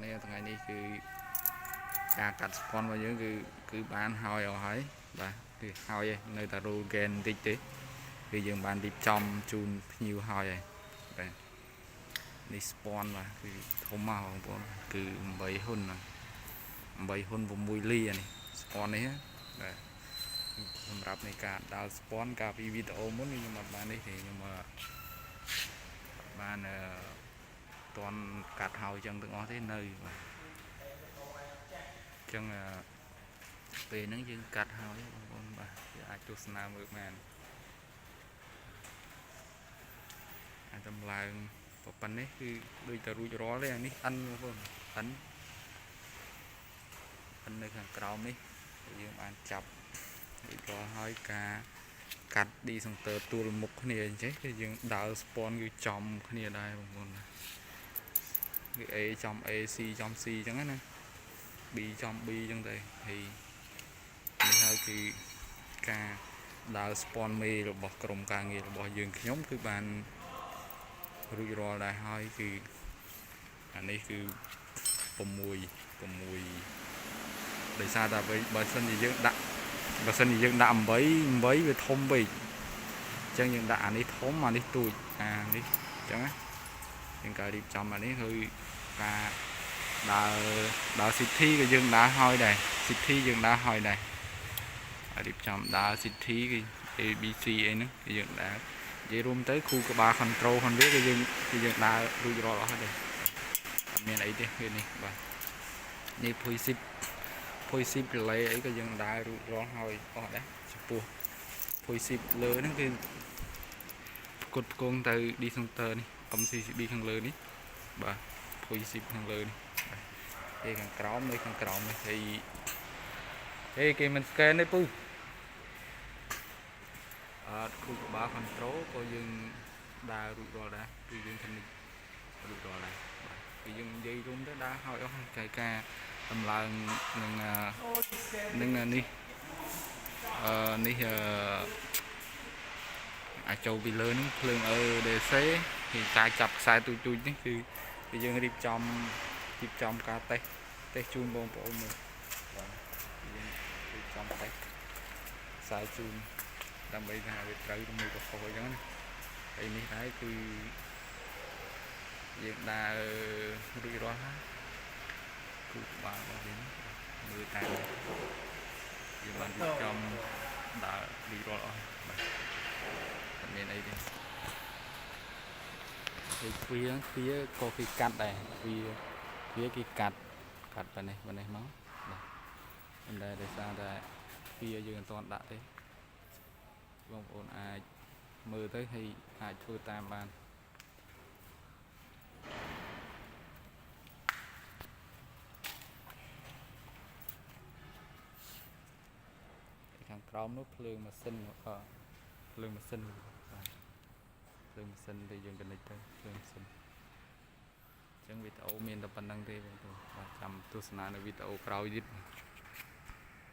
នេះថ្ងៃនេះគឺការកាត់ស្ពាន់របស់យើងគឺបានហើយអស់ហើយបាទគឺហើយនៅតែ roll gain បន្តិចទេគឺយើងបានរៀបចំជូនភ្ញៀវហើយបាទនេះស្ពាន់បាទគឺធំមកបងប្អូនគឺ8ហ៊ុន8ហ៊ុន6លីនេះស្ពាន់នេះបាទសម្រាប់នៃការដាល់ស្ពាន់កាលពីវីដេអូមុនខ្ញុំអត់បាននេះទេខ្ញុំបានតន់កាត់ហើយចឹងទាំងអស់ទេនៅបាទចឹងពេលហ្នឹងយើងកាត់ហើយបងប្អូនបាទវាអាចទស្សនាមើលបានអាចតម្លើងប៉ុណ្ណេះគឺដូចតែរួចរាល់ទេអានេះអិនបងប្អូនអិននៅខាងក្រោមនេះយើងបានចាប់រួចរាល់ហើយការកាត់ឌីសង្ទ័រទួលមុខគ្នាអញ្ចឹងគឺយើងដើរស្ពាន់គឺចំគ្នាដែរបងប្អូនគឺ A ចំ A C ចំ C អញ្ចឹងណា B ចំ B អញ្ចឹងទៅហើយនេះហើយគឺការដើរស្ពាន់មេរបស់ក្រុមការងាររបស់យើងខ្ញុំគឺបានរួចរាល់ដែរហើយគឺអានេះគឺ6ដោយសារតែបើសិនជាយើងដាក់8វាធំពេកអញ្ចឹងយើងដាក់អានេះធំអានេះទូចអានេះអញ្ចឹងណាយើងក៏រៀបចំអានេះគឺការដើរ City ក៏យើងដើរហើយដែរ City យើងដើរហើយដែររៀបចំដើរ City គឺ ABC អីហ្នឹងគឺយើងដើរនិយាយរួមទៅគូក្បាល control ហ្នឹងវាគឺយើងដើររួចរាល់អស់ហើយដែរអត់មានអីទេវានេះបាទនេះភុយ10 relay អីក៏យើងដើររួចរាល់ហើយអស់ដែរចំពោះភុយ10លើហ្នឹងគឺផ្គត់ផ្គង់ទៅ Discounter នេះ MCCB ខាងលើនេះបាទភុយ10ខាងលើនេះទេខាងក្រោមនេះហើយគេមិន scan ទេពូគូក្បាល control ក៏យើងដើររួចរាល់ដែរគឺយើងធ្វើរួចរាល់ដែរបាទគឺយើងនិយាយរួមទៅដើរហើយអស់កាយការតម្លើងនឹងនេះអាចចូលពីលើនឹងភ្លើង EDC គឺការចាប់ខ្សែទូចនេះគឺយើងរៀបចំការតេស្តជូនបងប្អូនមើលបាទយើងរៀបចំតេស្តខ្សែជូនដើម្បីថាវាត្រូវទៅមួយកខុសអញ្ចឹងណាហើយនេះដែរគឺយើងដើររួចរាល់ហើយគូក្បាលរបស់យើងមើលតាមយើងបានរៀបចំដើររួចរាល់អស់បាទអត់មានអីទេហើយទ្វាក៏គេកាត់ដែរទ្វាគេកាត់ប៉ុណ្ណេះមកបាទមិនដែលដោយសារតែទ្វាយើងអត់ទាន់ដាក់ទេបងប្អូនអាចមើលទៅហើយអាចធ្វើតាមបានខាងក្រោមនោះភ្លើងម៉ាស៊ីនបាទភ្លើងម៉ាស៊ីនដែលយើងកណិចទៅភ្លើងម៉ាស៊ីនអញ្ចឹងវីដេអូមានតែប៉ុណ្្នឹងទេបងប្អូនបាទចាំទស្សនានៅវីដេអូក្រោយទៀត